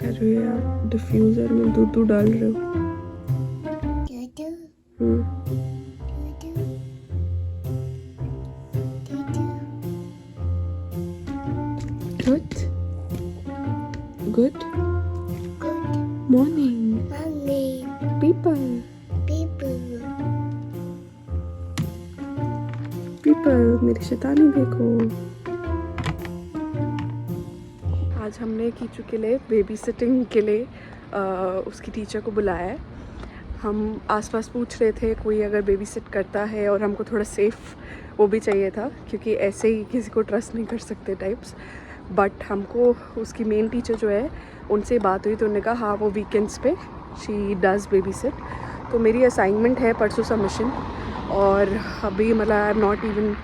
कर रहे हो यार? डिफ्यूज़र में दूध डाल रहे हो? Good good morning people people, मेरी शैतानी देखो। आज हमने कीचू के लिए बेबी सिटिंग के लिए उसकी टीचर को बुलाया है। हम आसपास पूछ रहे थे कोई अगर बेबी सिट करता है, और हमको थोड़ा सेफ़ वो भी चाहिए था क्योंकि ऐसे ही किसी को ट्रस्ट नहीं कर सकते टाइप्स। बट हमको उसकी मेन टीचर जो है उनसे बात हुई तो उन्होंने कहा हाँ वो वीकेंड्स पे शी डज़ बेबी सिट। तो मेरी असाइनमेंट है परसों सबमिशन, और अभी मतलब I am not even,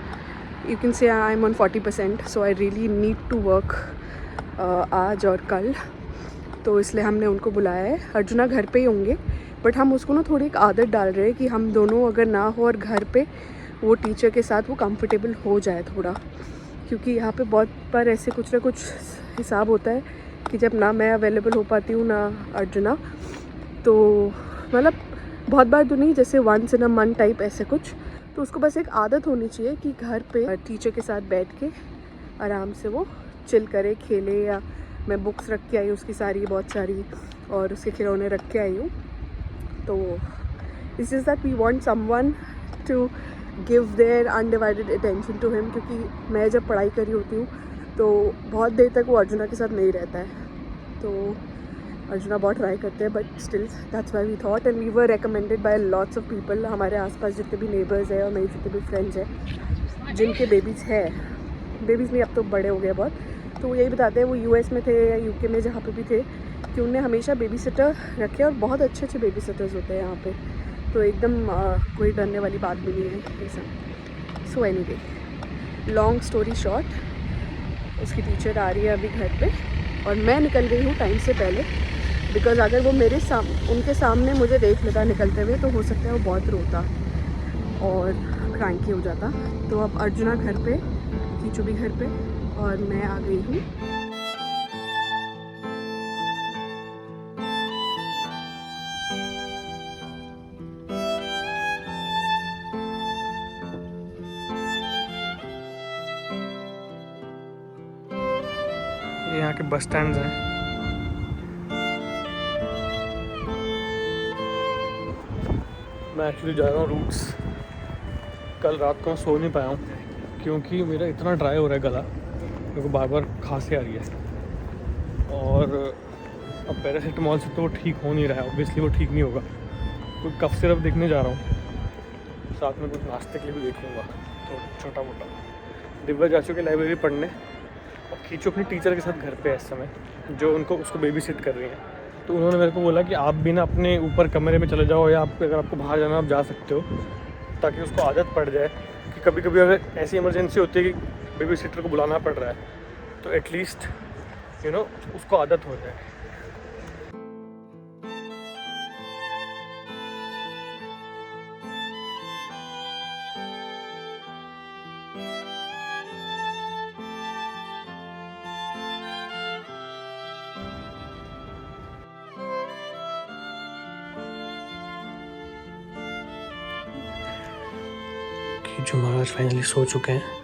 you can say I am on 40%, so I really need to work आज और कल। तो इसलिए हमने उनको बुलाया है। अर्जुना घर पे ही होंगे, बट हम उसको ना थोड़ी एक आदत डाल रहे हैं कि हम दोनों अगर ना हो और घर पे वो टीचर के साथ वो कंफर्टेबल हो जाए थोड़ा, क्योंकि यहाँ पे बहुत बार ऐसे कुछ ना कुछ हिसाब होता है कि जब ना मैं अवेलेबल हो पाती हूँ ना अर्जुना, तो मतलब बहुत बार तो नहीं, जैसे once in a month type ऐसे कुछ। तो उसको बस एक आदत होनी चाहिए कि घर पे टीचर के साथ बैठ के आराम से वो चिल करे, खेले। या मैं बुक्स रख के आई उसकी सारी, बहुत सारी, और उसके खिलौने रख के आई हूँ। तो this is that we want someone to give their undivided attention to him, क्योंकि मैं जब पढ़ाई कर रही होती हूँ तो बहुत देर तक वो अर्जुना के साथ नहीं रहता है। तो अर्जुना बहुत ट्राई करते हैं, but still that's why we thought, and we were recommended by lots of people. हमारे आसपास जितने भी नेबर्स हैं और मेरे जितने भी फ्रेंड्स हैं जिनके बेबीज़ है, बेबीज़ नहीं अब तो बड़े हो गए बहुत, तो वो यही बताते हैं, वो यूएस में थे या यूके में जहाँ पे भी थे, कि उनने हमेशा बेबी सिटर रखे, और बहुत अच्छे अच्छे बेबी सिटर्स होते हैं यहाँ पे। तो एकदम कोई डरने वाली बात भी नहीं है ये सब। So anyway, long story short, उसकी टीचर आ रही है अभी घर पे, और मैं निकल गई हूँ टाइम से पहले, बिकॉज अगर वो मेरे उनके सामने मुझे देख लेता निकलते हुए तो हो सकता है वो बहुत रोता और क्रैंकी हो जाता। तो अब अर्जुना घर पे, कीचू भी घर पे, और मैं आ गई हूँ। ये यहाँ के बस स्टैंड हैं। मैं एक्चुअली जा रहा हूँ रूट्स। कल रात को मैं सो नहीं पाया हूँ क्योंकि मेरा इतना ड्राई हो रहा है गला, मेरे को बार बार खांसी आ रही है। और अब पैरासीटामॉल से तो वो ठीक हो नहीं रहा है, ऑब्वियसली वो ठीक नहीं होगा। कोई कफ सिरप देखने जा रहा हूँ, साथ में कुछ नाश्ते के लिए भी देख लूँगा तो छोटा मोटा। दिव्या जा चुके लाइब्रेरी पढ़ने, और कीचू अपनी टीचर के साथ घर पे है इस समय, जो उसको बेबी सिट कर रही हैं। तो उन्होंने मेरे को बोला कि आप भी ना अपने ऊपर कमरे में चले जाओ, या अगर आपको बाहर जाना आप जा सकते हो, ताकि उसको आदत पड़ जाए कि कभी कभी अगर ऐसी इमरजेंसी होती है कि बेबी सिटर को बुलाना पड़ रहा है तो एटलीस्ट उसको आदत हो जाए। कीचू महाराज फाइनली सो चुके हैं।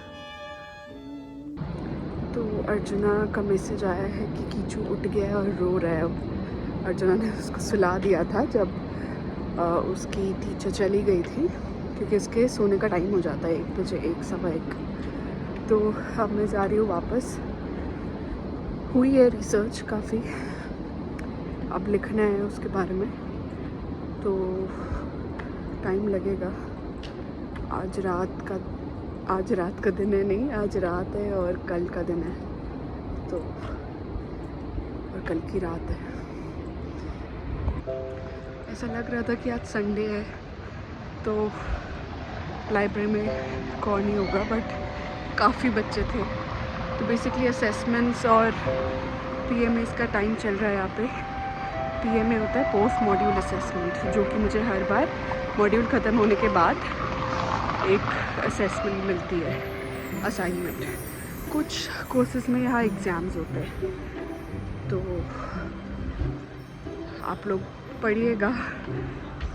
तो अर्जुना का मैसेज आया है कि कीचू उठ गया है और रो रहा है। अब अर्जुना ने उसको सुला दिया था जब उसकी टीचर चली गई थी, क्योंकि उसके सोने का टाइम हो जाता है 1 बजे, 1 सवा 1। तो अब मैं जा रही हूँ वापस। हुई है रिसर्च काफ़ी, अब लिखना है उसके बारे में, तो टाइम लगेगा। आज रात का दिन है, नहीं आज रात है, और कल का दिन है, तो और कल की रात है। ऐसा लग रहा था कि आज संडे है तो लाइब्रेरी में कौन नहीं होगा, बट काफ़ी बच्चे थे। तो बेसिकली असेसमेंट्स और पीएमएस का टाइम चल रहा है यहाँ पे। पीएमए होता है पोस्ट मॉड्यूल असेसमेंट, जो कि मुझे हर बार मॉड्यूल ख़त्म होने के बाद एक असेसमेंट मिलती है, असाइनमेंट। कुछ कोर्सेज में यहाँ एग्ज़ाम्स होते हैं, तो आप लोग पढ़िएगा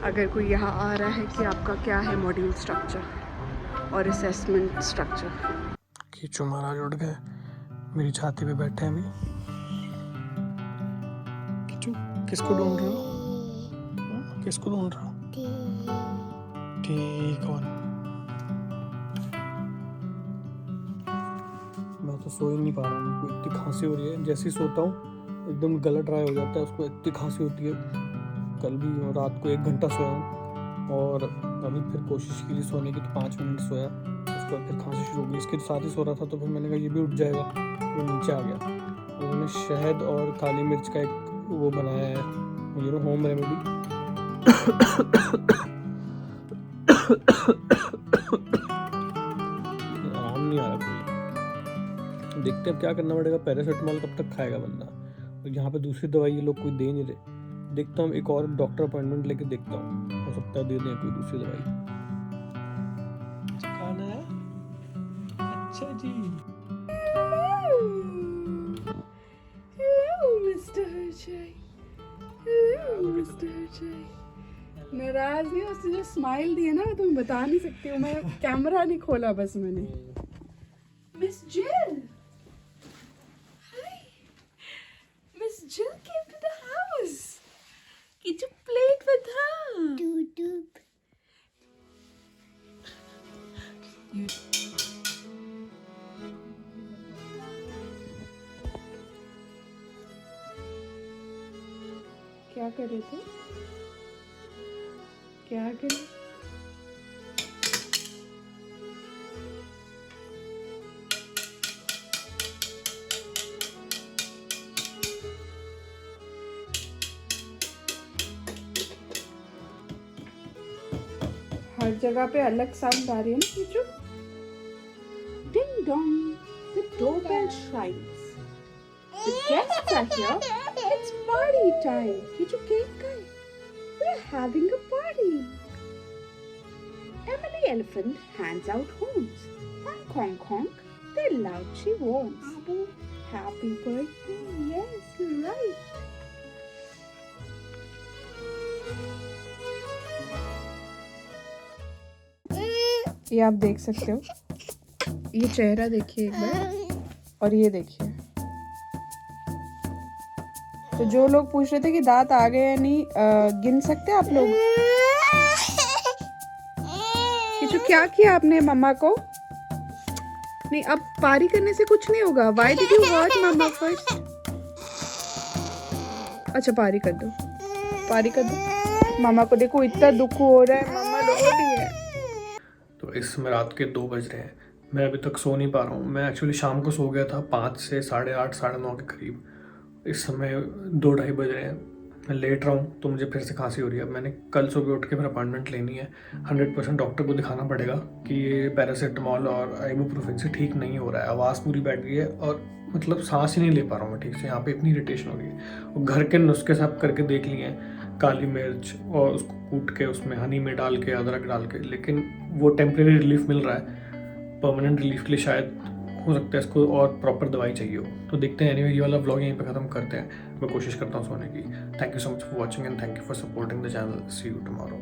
अगर कोई यहाँ आ रहा है कि आपका क्या है मॉड्यूल स्ट्रक्चर और असेसमेंट स्ट्रक्चर। कीचू महाराज उठ गए, मेरी छाती पे बैठे हैं अभी। कीचू किसको ढूंढ रहे हो? किसको ढूंढ रहे हो? ठीक कौन? मैं तो सो ही नहीं पा रहा हूँ, मेरे को इतनी खांसी हो रही है। जैसे ही सोता हूँ एकदम गला ड्राई हो जाता है, उसको इतनी खांसी होती है। कल भी रात को 1 घंटा सोया हूँ और अभी फिर कोशिश की थी सोने की तो 5 मिनट सोया, उसके बाद फिर खांसी शुरू हो गई। इसके साथ ही सो रहा था तो फिर मैंने कहा ये भी उठ जाएगा, मैं नीचे आ गया। उन्होंने शहद और काली मिर्च का एक वो बनाया है, ये होम रेमेडी। आराम नहीं आ रहा कोई। देखते हैं क्या करना पड़ेगा। पैरासिटामोल कब तक खाएगा बंदा, और यहाँ पे दूसरी दवाई ये लोग कोई दे नहीं रहे। देखता हूँ एक और डॉक्टर अपॉइंटमेंट लेके देखता हूँ, हो सकता है दे दें कोई दूसरी दवाई। खाना है? अच्छा जी। Hello mister Harjay. Hello mister Harjay. नाराज नहीं, उसने जो स्माइल दी है ना तुम्हें बता नहीं सकती हूँ मैं, कैमरा नहीं खोला बस मैंने। मिस जिल, हाय। मिस जिल came to the house. Get you played with her. You... क्या कर रहे थे? क्या कर? हर जगह पे अलग साउंड आ रही है ना Kichu. Ding dong, the doorbell chimes. The guests are here. It's party time. Kichu cake का है। We're having a party. Emily Elephant hands out horns. Honk honk honk. They're loud she wants. Happy birthday. Yes, you're right. ये आप देख सकते हो, ये चेहरा देखिए एक बार और ये देखिए। तो जो लोग पूछ रहे थे कि दांत आ गए या नहीं, गिन सकते हैं आप लोग? किचू क्या किया आपने मम्मा को? नहीं, अब पारी करने से कुछ नहीं होगा। Why did you hurt mamma first? अच्छा पारी कर दो, पारी कर दो। मामा को देखो इतना दुख हो रहा है, मामा रो रही है। तो इस समय रात के 2 बज रहे हैं, मैं अभी तक सो नहीं पा रहा हूँ। मैं एक्चुअली शाम को सो गया था 5 से 8:30 9:30 के करीब। इस समय 2-2:30 बज रहे हैं, मैं लेट रहा हूँ तो मुझे फिर से खांसी हो रही है। मैंने कल सुबह उठ के फिर अपॉइंटमेंट लेनी है। 100% डॉक्टर को दिखाना पड़ेगा कि ये पैरासिटामोल और आइबुप्रोफेन से ठीक नहीं हो रहा है। आवाज़ पूरी बैठ गई है और मतलब सांस ही नहीं ले पा रहा हूँ मैं ठीक से। यहाँ पे इतनी इरिटेशन हो रही है। और घर के नुस्खे सब करके देख लिए हैं, काली मिर्च और उसको कूट के उसमें हनी में डाल के, अदरक डाल के, लेकिन वो टेम्प्रेरी रिलीफ मिल रहा है। परमानेंट रिलीफ के लिए शायद हो सकता है इसको और प्रॉपर दवाई चाहिए हो। तो देखते हैं। एनीवे ये वाला व्लॉग यहीं पे ख़त्म करते हैं। मैं कोशिश करता हूँ सोने की। Thank you so much for watching and thank you for supporting the channel. See you tomorrow.